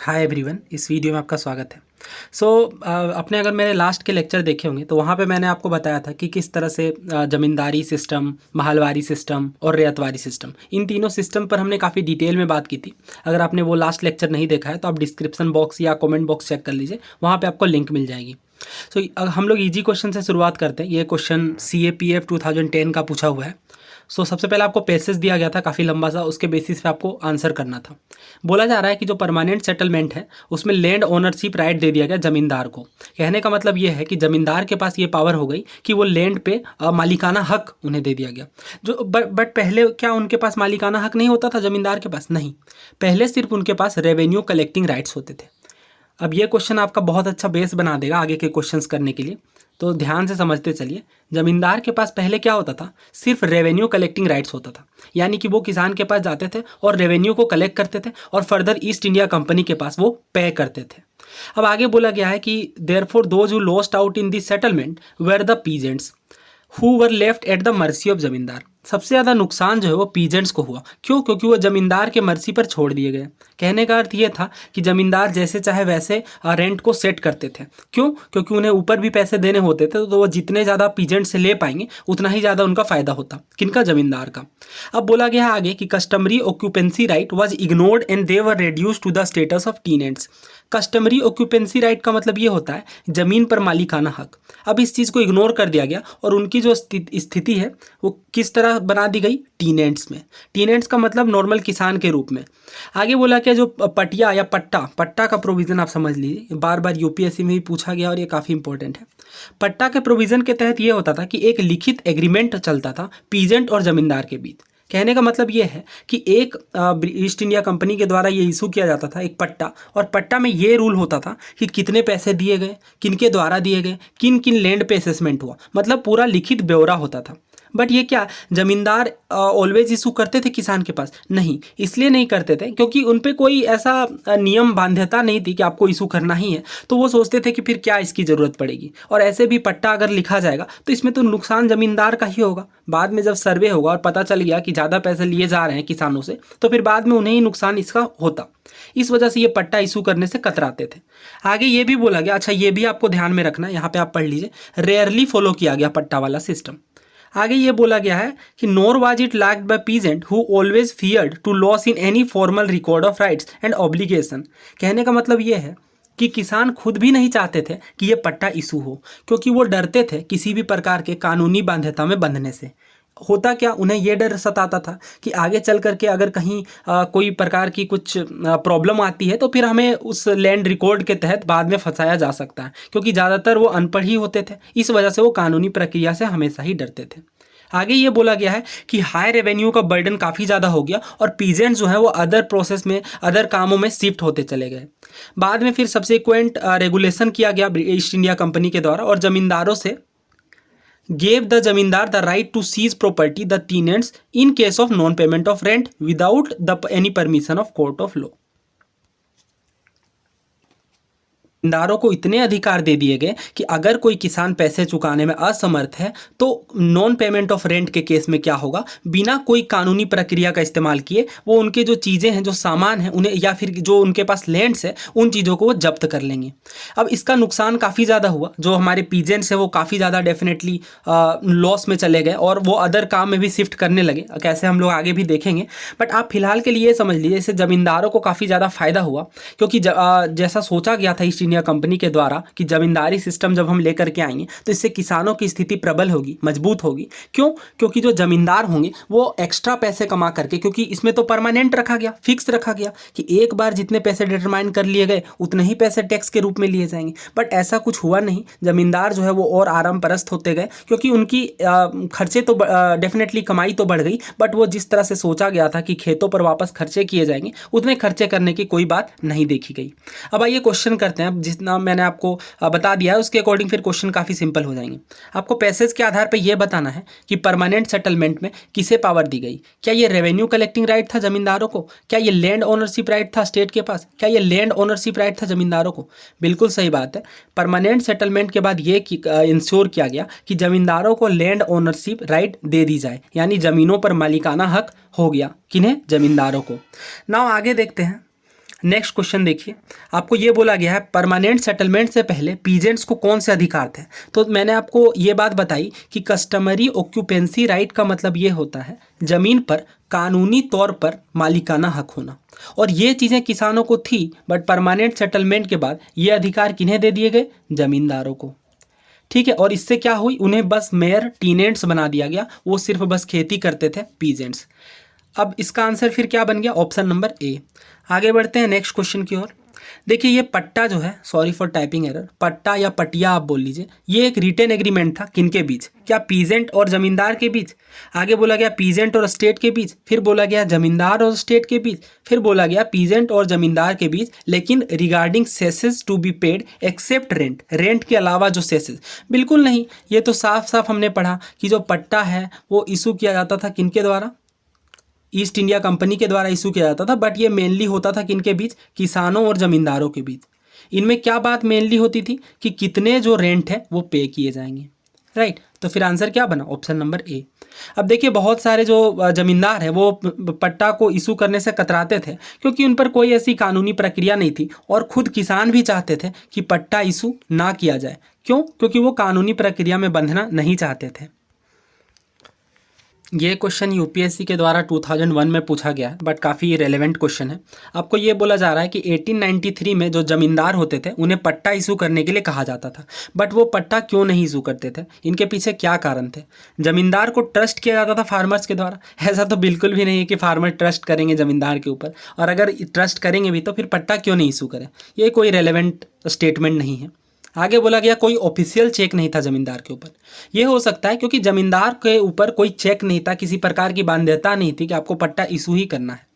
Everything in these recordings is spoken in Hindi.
हाय एवरीवन, इस वीडियो में आपका स्वागत है। सो आपने अगर मेरे लास्ट के लेक्चर देखे होंगे तो वहाँ पे मैंने आपको बताया था कि किस तरह से ज़मींदारी सिस्टम, महलवारी सिस्टम और रैयतवारी सिस्टम, इन तीनों सिस्टम पर हमने काफ़ी डिटेल में बात की थी। अगर आपने वो लास्ट लेक्चर नहीं देखा है तो आप डिस्क्रिप्शन बॉक्स या कमेंट बॉक्स चेक कर लीजिए, वहाँ पे आपको लिंक मिल जाएगी। सो हम लोग इजी क्वेश्चन से शुरुआत करते हैं। ये क्वेश्चन CAPF 2010 का पूछा हुआ है। सो सबसे पहले आपको पैसेज दिया गया था काफ़ी लंबा सा, उसके बेसिस पे आपको आंसर करना था। बोला जा रहा है कि जो परमानेंट सेटलमेंट है उसमें लैंड ओनरशिप राइट दे दिया गया ज़मींदार को। कहने का मतलब ये है कि ज़मींदार के पास ये पावर हो गई कि वो लैंड पे मालिकाना हक उन्हें दे दिया गया। जो बट पहले क्या उनके पास मालिकाना हक नहीं होता था ज़मींदार के पास? नहीं, पहले सिर्फ उनके पास रेवेन्यू कलेक्टिंग राइट्स होते थे। अब ये क्वेश्चन आपका बहुत अच्छा बेस बना देगा आगे के क्वेश्चंस करने के लिए, तो ध्यान से समझते चलिए। जमींदार के पास पहले क्या होता था? सिर्फ रेवेन्यू कलेक्टिंग राइट्स होता था, यानी कि वो किसान के पास जाते थे और रेवेन्यू को कलेक्ट करते थे और फर्दर ईस्ट इंडिया कंपनी के पास वो पे करते थे। अब आगे बोला गया है कि therefore those who lost out in this settlement where the peasants who were left at the mercy of zamindar. सबसे ज़्यादा नुकसान जो है वो पीजेंट्स को हुआ। क्यों? क्योंकि वो जमींदार के मर्सी पर छोड़ दिए गए। कहने का अर्थ ये था कि जमींदार जैसे चाहे वैसे रेंट को सेट करते थे। क्यों? क्योंकि उन्हें ऊपर भी पैसे देने होते थे, तो वो जितने ज़्यादा पीजेंट से ले पाएंगे उतना ही ज़्यादा उनका फ़ायदा होता। किनका? जमींदार का। अब बोला गया है आगे कि customary occupancy right was ignored and they were reduce to the status of tenants. Customary occupancy right का मतलब ये होता है ज़मीन पर मालिकाना हक। अब इस चीज़ को इग्नोर कर दिया गया और उनकी जो स्थिति है वो किस तरह बना दी गई? टीनेंट्स में। टीनेंट्स का मतलब नॉर्मल किसान के रूप में। आगे बोला क्या, जो पटिया या पट्टा, पट्टा का प्रोविज़न आप समझ लीजिए, बार बार यूपीएससी में भी पूछा गया और ये काफ़ी इंपॉर्टेंट है। पट्टा के प्रोविज़न के तहत ये होता था कि एक लिखित एग्रीमेंट चलता था पीजेंट और ज़मींदार के बीच। कहने का मतलब ये है कि एक ईस्ट इंडिया कंपनी के द्वारा ये इशू किया जाता था एक पट्टा, और पट्टा में ये रूल होता था कि कितने पैसे दिए गए, किन के द्वारा दिए गए, किन किन लैंड पे असेसमेंट हुआ, मतलब पूरा लिखित ब्यौरा होता था। बट ये क्या जमींदार ऑलवेज इशू करते थे किसान के पास? नहीं, इसलिए नहीं करते थे क्योंकि उन पे कोई ऐसा नियम बाध्यता नहीं थी कि आपको इशू करना ही है। तो वो सोचते थे कि फिर क्या इसकी ज़रूरत पड़ेगी, और ऐसे भी पट्टा अगर लिखा जाएगा तो इसमें तो नुकसान ज़मींदार का ही होगा। बाद में जब सर्वे होगा और पता चल गया कि ज़्यादा पैसे लिए जा रहे हैं किसानों से, तो फिर बाद में उन्हें ही नुकसान इसका होता। इस वजह से ये पट्टा इशू करने से कतराते थे। आगे ये भी बोला गया, अच्छा ये भी आपको ध्यान में रखना है, यहाँ पे आप पढ़ लीजिए, रेयरली फॉलो किया गया पट्टा वाला सिस्टम। आगे ये बोला गया है कि nor was it lacked by peasant who always feared to loss in any formal record of rights and obligation. कहने का मतलब ये है कि किसान खुद भी नहीं चाहते थे कि ये पट्टा इशू हो, क्योंकि वो डरते थे किसी भी प्रकार के कानूनी बाध्यता में बंधने से। होता क्या, उन्हें ये डर सताता था कि आगे चल करके अगर कहीं कोई प्रकार की कुछ प्रॉब्लम आती है तो फिर हमें उस लैंड रिकॉर्ड के तहत बाद में फंसाया जा सकता है, क्योंकि ज़्यादातर वो अनपढ़ ही होते थे। इस वजह से वो कानूनी प्रक्रिया से हमेशा ही डरते थे। आगे ये बोला गया है कि हाई रेवेन्यू का बर्डन काफ़ी ज़्यादा हो गया और पीजेंट्स जो है वो अदर प्रोसेस में, अदर कामों में शिफ्ट होते चले गए। बाद में फिर सब्सिक्वेंट रेगुलेशन किया गया ईस्ट इंडिया कंपनी के द्वारा, और ज़मींदारों से gave the zamindar the right to seize property the tenants in case of non payment of rent without any permission of court of law। जमींदारों को इतने अधिकार दे दिए गए कि अगर कोई किसान पैसे चुकाने में असमर्थ है तो नॉन पेमेंट ऑफ रेंट के केस में क्या होगा, बिना कोई कानूनी प्रक्रिया का इस्तेमाल किए वो उनके जो चीज़ें हैं, जो सामान है उन्हें, या फिर जो उनके पास लैंड्स है, उन चीज़ों को वो जब्त कर लेंगे। अब इसका नुकसान काफ़ी ज़्यादा हुआ, जो हमारे पीजेंट्स हैं वो काफ़ी ज़्यादा डेफिनेटली लॉस में चले गए और वो अदर काम में भी शिफ्ट करने लगे, कैसे हम लोग आगे भी देखेंगे। बट आप फिलहाल के लिए समझ लीजिए, इससे ज़मींदारों को काफ़ी ज़्यादा फ़ायदा हुआ, क्योंकि जैसा सोचा गया था ईस्ट इंडिया कंपनी के द्वारा कि जमींदारी सिस्टम जब हम लेकर के आएंगे तो इससे किसानों की स्थिति प्रबल होगी, मजबूत होगी। क्यों? क्योंकि जो जमींदार होंगे वो एक्स्ट्रा पैसे कमा करके, क्योंकि इसमें तो परमानेंट रखा गया, फिक्स रखा गया कि एक बार जितने पैसे डिटरमाइन कर लिए गए उतने ही पैसे टैक्स के रूप में लिए जाएंगे। बट ऐसा कुछ हुआ नहीं, जमींदार जो है वो और आराम परस्त होते गए, क्योंकि उनकी खर्चे तो डेफिनेटली कमाई तो बढ़ गई, बट वो जिस तरह से सोचा गया था कि खेतों पर वापस खर्चे किए जाएंगे, उतने खर्चे करने की कोई बात नहीं देखी गई। अब आइए क्वेश्चन करते हैं। जितना मैंने आपको बता दिया है उसके अकॉर्डिंग फिर क्वेश्चन काफ़ी सिंपल हो जाएंगे। आपको पैसेज के आधार पर यह बताना है कि परमानेंट सेटलमेंट में किसे पावर दी गई। क्या ये रेवेन्यू कलेक्टिंग राइट था जमींदारों को? क्या ये लैंड ओनरशिप राइट था स्टेट के पास? क्या ये लैंड ओनरशिप राइट था जमींदारों को? बिल्कुल सही बात है। परमानेंट सेटलमेंट के बाद ये इंश्योर किया गया कि जमींदारों को लैंड ओनरशिप राइट दे दी जाए, यानी ज़मीनों पर मालिकाना हक हो गया। किन्हें? जमींदारों को। नाउ आगे देखते हैं। नेक्स्ट क्वेश्चन देखिए, आपको ये बोला गया है परमानेंट सेटलमेंट से पहले पीजेंट्स को कौन से अधिकार थे। तो मैंने आपको ये बात बताई कि कस्टमरी ऑक्यूपेंसी राइट का मतलब ये होता है ज़मीन पर कानूनी तौर पर मालिकाना हक होना, और ये चीज़ें किसानों को थी, बट परमानेंट सेटलमेंट के बाद ये अधिकार किन्हें दे दिए गए, ज़मींदारों को। ठीक है, और इससे क्या हुई, उन्हें बस मेयर टीनेंट्स बना दिया गया, वो सिर्फ बस खेती करते थे, पीजेंट्स। अब इसका आंसर फिर क्या बन गया, ऑप्शन नंबर ए। आगे बढ़ते हैं नेक्स्ट क्वेश्चन की ओर। देखिए ये पट्टा जो है, सॉरी फॉर टाइपिंग एरर, पट्टा या पटिया आप बोल लीजिए, ये एक रिटेन एग्रीमेंट था किनके बीच, क्या पीजेंट और जमींदार के बीच। आगे बोला गया पीजेंट और स्टेट के बीच, फिर बोला गया जमींदार और स्टेट के बीच, फिर बोला गया पीजेंट और जमींदार के बीच, लेकिन regarding cesses to be paid except rent, rent के अलावा जो सेसेस, बिल्कुल नहीं। ये तो साफ साफ हमने पढ़ा कि जो पट्टा है वो इशू किया जाता था किनके द्वारा, ईस्ट इंडिया कंपनी के द्वारा इशू किया जाता था, बट ये मेनली होता था किनके बीच, किसानों और ज़मींदारों के बीच। इनमें क्या बात मेनली होती थी कि कितने जो रेंट है वो पे किए जाएंगे, राइट। तो फिर आंसर क्या बना, ऑप्शन नंबर ए। अब देखिए बहुत सारे जो ज़मींदार हैं वो पट्टा को इशू करने से कतराते थे, क्योंकि उन पर कोई ऐसी कानूनी प्रक्रिया नहीं थी, और खुद किसान भी चाहते थे कि पट्टा इशू ना किया जाए। क्यों, क्योंकि वो कानूनी प्रक्रिया में बंधना नहीं चाहते थे। ये क्वेश्चन यूपीएससी के द्वारा 2001 में पूछा गया है, बट काफ़ी रेलेवेंट क्वेश्चन है। आपको ये बोला जा रहा है कि 1893 में जो ज़मींदार होते थे उन्हें पट्टा इशू करने के लिए कहा जाता था, बट वो पट्टा क्यों नहीं इशू करते थे, इनके पीछे क्या कारण थे। ज़मींदार को ट्रस्ट किया जाता था फार्मर्स के द्वारा, ऐसा तो बिल्कुल भी नहीं है कि फार्मर ट्रस्ट करेंगे ज़मींदार के ऊपर, और अगर ट्रस्ट करेंगे भी तो फिर पट्टा क्यों नहीं इशू करें, ये कोई रेलेवेंट स्टेटमेंट नहीं है। आगे बोला गया कोई ऑफिशियल चेक नहीं था जमींदार के ऊपर। यह हो सकता है क्योंकि जमींदार के ऊपर कोई चेक नहीं था, किसी प्रकार की बाध्यता नहीं थी कि आपको पट्टा इशू ही करना है।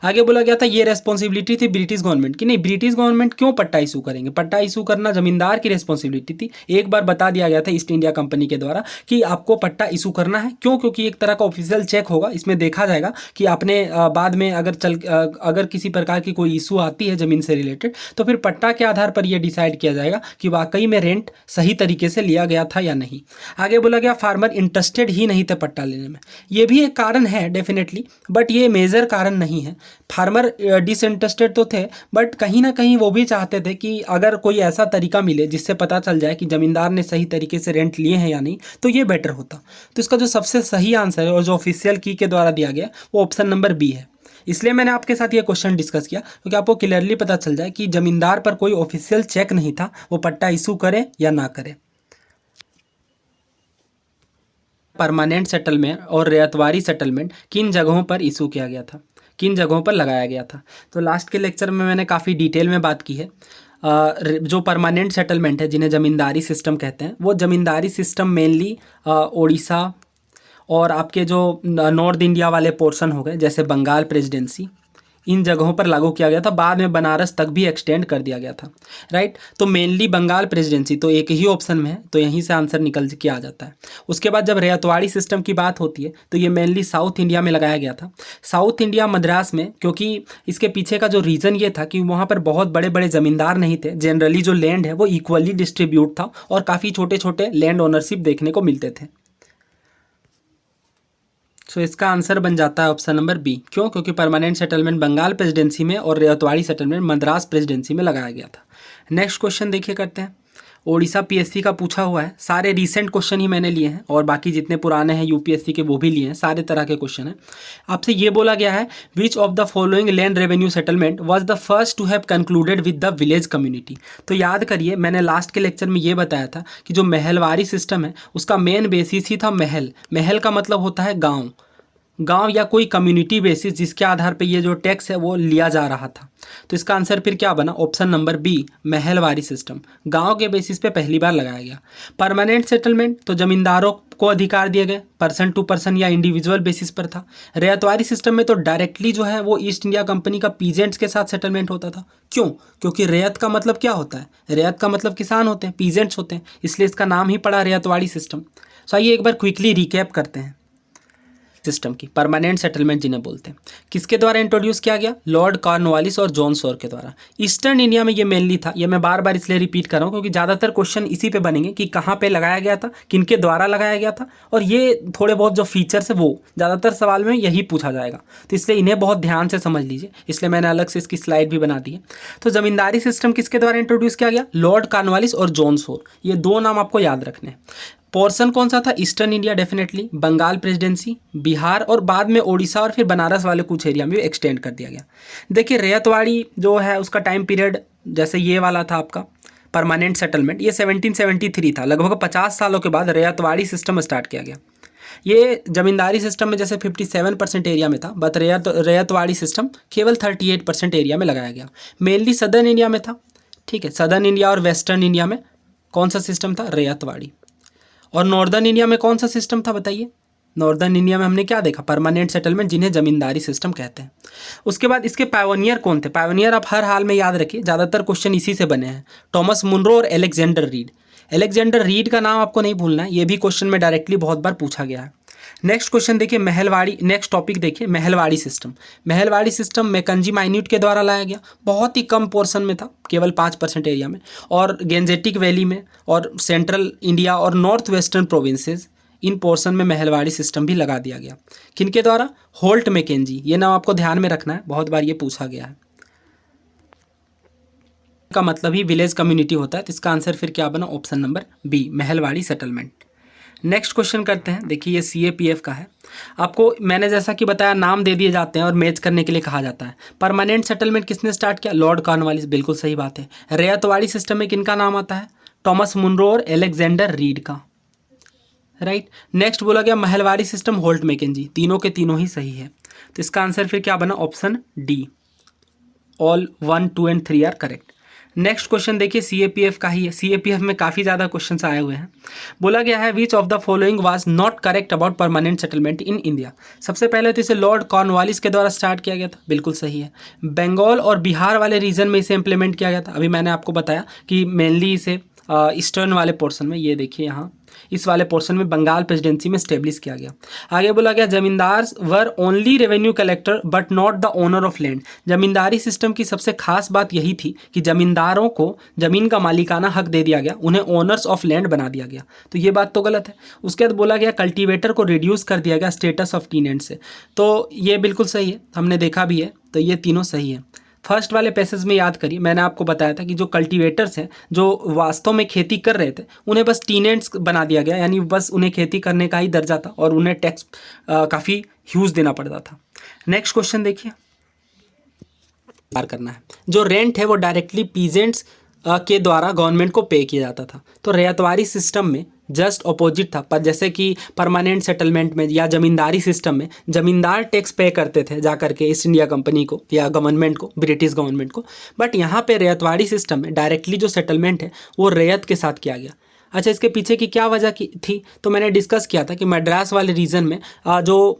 आगे बोला गया था ये रेस्पॉन्सिबिलिटी थी ब्रिटिश गवर्नमेंट की, नहीं ब्रिटिश गवर्नमेंट क्यों पट्टा इशू करेंगे, पट्टा इशू करना जमींदार की रेस्पॉन्सिबिलिटी थी। एक बार बता दिया गया था ईस्ट इंडिया कंपनी के द्वारा कि आपको पट्टा इशू करना है, क्यों, क्योंकि एक तरह का ऑफिशियल चेक होगा, इसमें देखा जाएगा कि आपने बाद में अगर किसी प्रकार की कोई इशू आती है ज़मीन से रिलेटेड, तो फिर पट्टा के आधार पर यह डिसाइड किया जाएगा कि वाकई में रेंट सही तरीके से लिया गया था या नहीं। आगे बोला गया फार्मर इंटरेस्टेड ही नहीं थे पट्टा लेने में, ये भी एक कारण है डेफिनेटली, बट ये मेजर कारण नहीं है। फार्मर डिसइंटरेस्टेड तो थे, बट कहीं ना कहीं वो भी चाहते थे कि अगर कोई ऐसा तरीका मिले जिससे पता चल जाए कि ज़मींदार ने सही तरीके से रेंट लिए हैं या नहीं, तो ये बेटर होता। तो इसका जो सबसे सही आंसर है और जो ऑफिशियल की के द्वारा दिया गया वो ऑप्शन नंबर बी है। इसलिए मैंने आपके साथ ये क्वेश्चन डिस्कस किया क्योंकि आपको क्लियरली पता चल जाए कि ज़मींदार पर कोई ऑफिशियल चेक नहीं था, वो पट्टा इशू करे या ना करे। परमानेंट सेटलमेंट और रियायतवारी सेटलमेंट किन जगहों पर इशू किया गया था, किन जगहों पर लगाया गया था। तो लास्ट के लेक्चर में मैंने काफ़ी डिटेल में बात की है। जो परमानेंट सेटलमेंट है जिन्हें ज़मींदारी सिस्टम कहते हैं, वो ज़मींदारी सिस्टम मेनली उड़ीसा और आपके जो नॉर्थ इंडिया वाले पोर्शन हो गए जैसे बंगाल प्रेसिडेंसी, इन जगहों पर लागू किया गया था। बाद में बनारस तक भी एक्सटेंड कर दिया गया था, राइट। तो मेनली बंगाल प्रेसिडेंसी तो एक ही ऑप्शन में है, तो यहीं से आंसर निकल के आ जाता है। उसके बाद जब रियायतवाड़ी सिस्टम की बात होती है तो ये मेनली साउथ इंडिया में लगाया गया था। साउथ इंडिया मद्रास में, क्योंकि इसके पीछे का जो रीज़न ये था कि वहाँ पर बहुत बड़े बड़े ज़मींदार नहीं थे, जनरली जो लैंड है वो इक्वली डिस्ट्रीब्यूट था और काफ़ी छोटे छोटे लैंड ओनरशिप देखने को मिलते थे। सो इसका आंसर बन जाता है ऑप्शन नंबर बी। क्यों, क्योंकि परमानेंट सेटलमेंट बंगाल प्रेसिडेंसी में और रियायतवाड़ी सेटलमेंट मद्रास प्रेसिडेंसी में लगाया गया था। नेक्स्ट क्वेश्चन देखिए करते हैं। ओडिशा पीएससी का पूछा हुआ है, सारे रीसेंट क्वेश्चन ही मैंने लिए हैं और बाकी जितने पुराने हैं यूपीएससी के वो भी लिए हैं, सारे तरह के क्वेश्चन हैं। आपसे ये बोला गया है which of the following land revenue settlement was the first to have concluded with the village community. तो याद करिए मैंने लास्ट के लेक्चर में ये बताया था कि जो महलवारी सिस्टम है उसका मेन बेसिस ही था महल। महल का मतलब होता है गाँव, गांव या कोई कम्युनिटी बेसिस जिसके आधार पे ये जो टैक्स है वो लिया जा रहा था। तो इसका आंसर फिर क्या बना, option number B, Mahalwari system, गांव के बेसिस पे पहली बार लगाया गया। परमानेंट सेटलमेंट तो जमींदारों को अधिकार दिए गए, पर्सन टू पर्सन या इंडिविजुअल बेसिस पर था। रियायतवारी सिस्टम में तो डायरेक्टली जो है वो ईस्ट इंडिया कंपनी का पीजेंट्स के साथ सेटलमेंट होता था। क्यों, क्योंकि रियायत का मतलब क्या होता है, रियायत का मतलब किसान होते हैं, पीजेंट्स होते हैं, इसलिए इसका नाम ही पड़ा रियायतवाड़ी सिस्टम। सो आइए एक बार क्विकली रिकैप करते हैं। सिस्टम की, परमानेंट सेटलमेंट जिन्हें बोलते हैं, किसके द्वारा इंट्रोड्यूस किया गया? लॉर्ड कॉर्नवालिस और जॉन सोर के द्वारा। ईस्टर्न इंडिया में ये मेनली था। ये मैं बार बार इसलिए रिपीट कर रहा हूँ क्योंकि ज़्यादातर क्वेश्चन इसी पे बनेंगे कि कहाँ पे लगाया गया था, किनके द्वारा लगाया गया था, और ये थोड़े बहुत जो फीचर्स है वो ज़्यादातर सवाल में यही पूछा जाएगा। तो इसलिए इन्हें बहुत ध्यान से समझ लीजिए, इसलिए मैंने अलग से इसकी स्लाइड भी बना दी है। तो जमींदारी सिस्टम किसके द्वारा इंट्रोड्यूस किया गया? लॉर्ड कॉर्नवालिस और जॉन सोर। ये दो नाम आपको याद रखने हैं। पोर्शन कौन सा था? Eastern India definitely, Bengal presidency, Bihar और बाद में ओडिशा और फिर बनारस वाले कुछ एरिया में भी एक्सटेंड कर दिया गया। देखिए रैयतवाड़ी जो है उसका टाइम पीरियड जैसे ये वाला था आपका परमानेंट सेटलमेंट, ये 1773 था। लगभग 50 सालों के बाद रैयतवाड़ी सिस्टम स्टार्ट किया गया। ये जमींदारी सिस्टम में जैसे 57% एरिया में था, बट रैयतवाड़ी सिस्टम केवल 38% एरिया में लगाया गया। मेनली सदर्न इंडिया में था। ठीक है, सदर्न इंडिया और वेस्टर्न इंडिया में कौन सा सिस्टम था? रैयतवाड़ी। और नॉर्दर्न इंडिया में कौन सा सिस्टम था बताइए? नॉर्दर्न इंडिया में हमने क्या देखा? परमानेंट सेटलमेंट, जिन्हें जमींदारी सिस्टम कहते हैं। उसके बाद इसके पायोनियर कौन थे? पायोनियर आप हर हाल में याद रखिए, ज़्यादातर क्वेश्चन इसी से बने हैं। टॉमस मुनरो और एलेक्जेंडर रीड। एलेक्जेंडर रीड का नाम आपको नहीं भूलना है, ये भी क्वेश्चन में डायरेक्टली बहुत बार पूछा गया है। नेक्स्ट क्वेश्चन देखिए महलवाड़ी, नेक्स्ट टॉपिक देखिए Mahalwari system. Mahalwari system Mackenzie minute के द्वारा लाया गया, बहुत ही कम पोर्शन में था, केवल 5% एरिया में, और गेंजेटिक वैली में और सेंट्रल इंडिया और नॉर्थ वेस्टर्न प्रोविंसेस, इन पोर्शन में महलवाड़ी सिस्टम भी लगा दिया गया। किनके द्वारा? Holt Mackenzie. ये नाम आपको ध्यान में रखना है, बहुत बार ये पूछा गया है। का मतलब ही विलेज कम्युनिटी होता है, तो इसका आंसर फिर क्या बना? Option number B, Mahalwari settlement. Next question करते हैं। देखिए ये CAPF का है। आपको मैंने जैसा कि बताया नाम दे दिए जाते हैं और मैच करने के लिए कहा जाता है। परमानेंट सेटलमेंट किसने स्टार्ट किया? लॉर्ड कॉर्नवालिस, बिल्कुल सही बात है। रैयतवाड़ी सिस्टम में किनका नाम आता है? टॉमस मुनरो और एलेक्जेंडर रीड का, राइट। नेक्स्ट बोला गया महलवाड़ी सिस्टम, होल्ट मैकेंजी। तीनों के तीनों ही सही है, तो इसका आंसर फिर क्या बना? Option D, all 1, 2 and 3 are correct. Next question देखिए CAPF का ही है। CAPF में काफ़ी ज़्यादा क्वेश्चन आए हुए हैं। बोला गया है which of the following was not correct about permanent settlement in India. सबसे पहले तो इसे लॉर्ड कॉर्नवालिस के द्वारा स्टार्ट किया गया था, बिल्कुल सही है। बंगाल और बिहार वाले रीजन में इसे इंप्लीमेंट किया गया था। अभी मैंने आपको बताया कि मेनली इसे ईस्टर्न वाले पोर्शन में, ये देखिए यहाँ इस वाले पोर्शन में बंगाल प्रेसिडेंसी में स्टेब्लिश किया गया। आगे बोला गया जमींदार were only revenue collector but not the owner of land. Zamindari system की सबसे खास बात यही थी कि जमींदारों को जमीन का मालिकाना हक दे दिया गया, उन्हें ओनर्स ऑफ लैंड बना दिया गया, तो ये बात तो गलत है। उसके बाद बोला गया कल्टीवेटर को रिड्यूस कर दिया गया स्टेटस ऑफ टीनेंट से, तो ये बिल्कुल सही है, हमने देखा भी है, तो ये तीनों सही है। फर्स्ट वाले पैसेज में याद करिए, मैंने आपको बताया था कि जो कल्टीवेटर्स हैं जो वास्तव में खेती कर रहे थे उन्हें बस टीनेंट्स बना दिया गया, यानी बस उन्हें खेती करने का ही दर्जा था और उन्हें टैक्स काफ़ी ह्यूज देना पड़ता था। नेक्स्ट क्वेश्चन देखिए, करना है जो रेंट है वो डायरेक्टली पीजेंट्स के द्वारा गवर्नमेंट को पे किया जाता था, तो रैयतवाड़ी सिस्टम में जस्ट अपोजिट था। पर जैसे कि परमानेंट सेटलमेंट में या जमींदारी सिस्टम में जमींदार टैक्स पे करते थे जा करके ईस्ट इंडिया कंपनी को या गवर्नमेंट को, ब्रिटिश गवर्नमेंट को, बट यहाँ पे रैयतवाड़ी सिस्टम में डायरेक्टली जो सेटलमेंट है वो रैयत के साथ किया गया। अच्छा, इसके पीछे की क्या वजह की थी? तो मैंने डिस्कस किया था कि मद्रास वाले रीजन में जो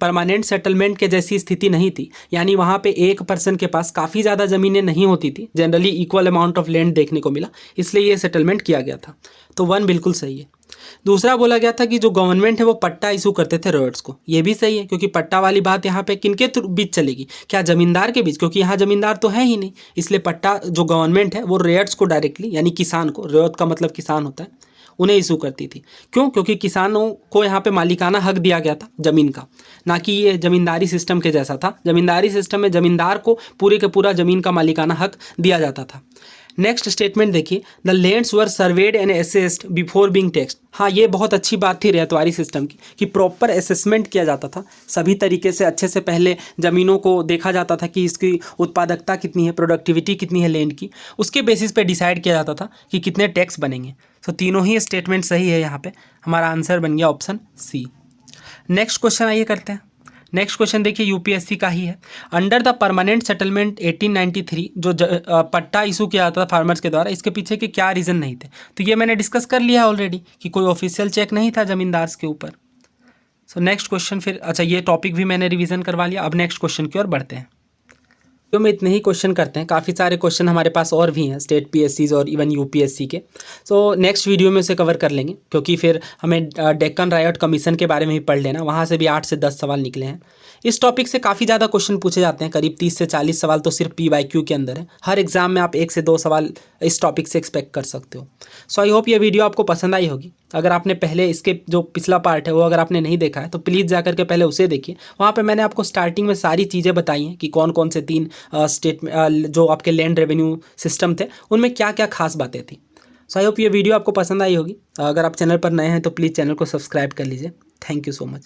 परमानेंट सेटलमेंट के जैसी स्थिति नहीं थी, यानी वहाँ पे एक पर्सन के पास काफ़ी ज़्यादा ज़मीनें नहीं होती थी, generally equal amount of land देखने को मिला, इसलिए ये सेटलमेंट किया गया था, तो 1 बिल्कुल सही है। दूसरा बोला गया था कि जो गवर्नमेंट है वो पट्टा इशू करते थे रॉयट्स को, ये भी सही है, क्योंकि पट्टा वाली बात यहाँ पे किनके बीच चलेगी? क्या जमींदार के बीच? क्योंकि यहाँ जमींदार तो है ही नहीं, इसलिए पट्टा जो गवर्नमेंट है वो रॉयट्स को डायरेक्टली, यानी किसान को, रॉयत का मतलब किसान होता है, उन्हें इशू करती थी। क्यों? क्योंकि किसानों को यहाँ पे मालिकाना हक दिया गया था ज़मीन का, ना कि ये जमींदारी सिस्टम के जैसा था। जमींदारी सिस्टम में जमींदार को पूरे के पूरा ज़मीन का मालिकाना हक दिया जाता था। नेक्स्ट स्टेटमेंट देखिए, the lands were served and assessed before being taxed. हाँ, ये बहुत अच्छी बात थी रैयतवाड़ी सिस्टम की कि प्रॉपर असेसमेंट किया जाता था, सभी तरीके से अच्छे से पहले ज़मीनों को देखा जाता था कि इसकी उत्पादकता कितनी है, प्रोडक्टिविटी कितनी है लैंड की, उसके बेसिस पे डिसाइड किया जाता था कि कितने टैक्स बनेंगे। तो तीनों ही स्टेटमेंट सही है, यहाँ पे हमारा आंसर बन गया ऑप्शन सी। नेक्स्ट क्वेश्चन आइए करते हैं। नेक्स्ट क्वेश्चन देखिए यूपीएससी का ही है। अंडर द परमानेंट सेटलमेंट 1893 जो पट्टा इशू किया जाता था फार्मर्स के द्वारा, इसके पीछे के क्या रीज़न नहीं थे? तो ये मैंने डिस्कस कर लिया है ऑलरेडी कि कोई ऑफिशियल चेक नहीं था जमींदार के ऊपर। सो नेक्स्ट क्वेश्चन फिर, अच्छा ये टॉपिक भी मैंने रिवीजन करवा लिया। अब नेक्स्ट क्वेश्चन की ओर बढ़ते हैं। तो में इतने ही क्वेश्चन करते हैं, काफ़ी सारे क्वेश्चन हमारे पास और भी हैं स्टेट पीएससीज और इवन यूपीएससी के। सो नेक्स्ट वीडियो में उसे कवर कर लेंगे, क्योंकि फिर हमें डेक्कन रायट कमीशन के बारे में भी पढ़ लेना, वहाँ से भी 8 से 10 सवाल निकले हैं। इस टॉपिक से काफ़ी ज़्यादा क्वेश्चन पूछे जाते हैं, करीब 30 से 40 सवाल तो सिर्फ PYQ के अंदर है। हर एग्जाम में आप 1 से 2 सवाल इस टॉपिक से एक्सपेक्ट कर सकते हो। सो आई होप ये वीडियो आपको पसंद आई होगी। अगर आपने पहले इसके जो पिछला पार्ट है वो अगर आपने नहीं देखा है तो प्लीज़ जा करके पहले उसे देखिए। वहाँ पे मैंने आपको स्टार्टिंग में सारी चीज़ें बताई हैं कि कौन कौन से 3 स्टेट जो आपके लैंड रेवेन्यू सिस्टम थे उनमें क्या क्या खास बातें थी। सो आई होप ये वीडियो आपको पसंद आई होगी। अगर आप चैनल पर नए हैं तो प्लीज़ चैनल को सब्सक्राइब कर लीजिए। Thank you so much.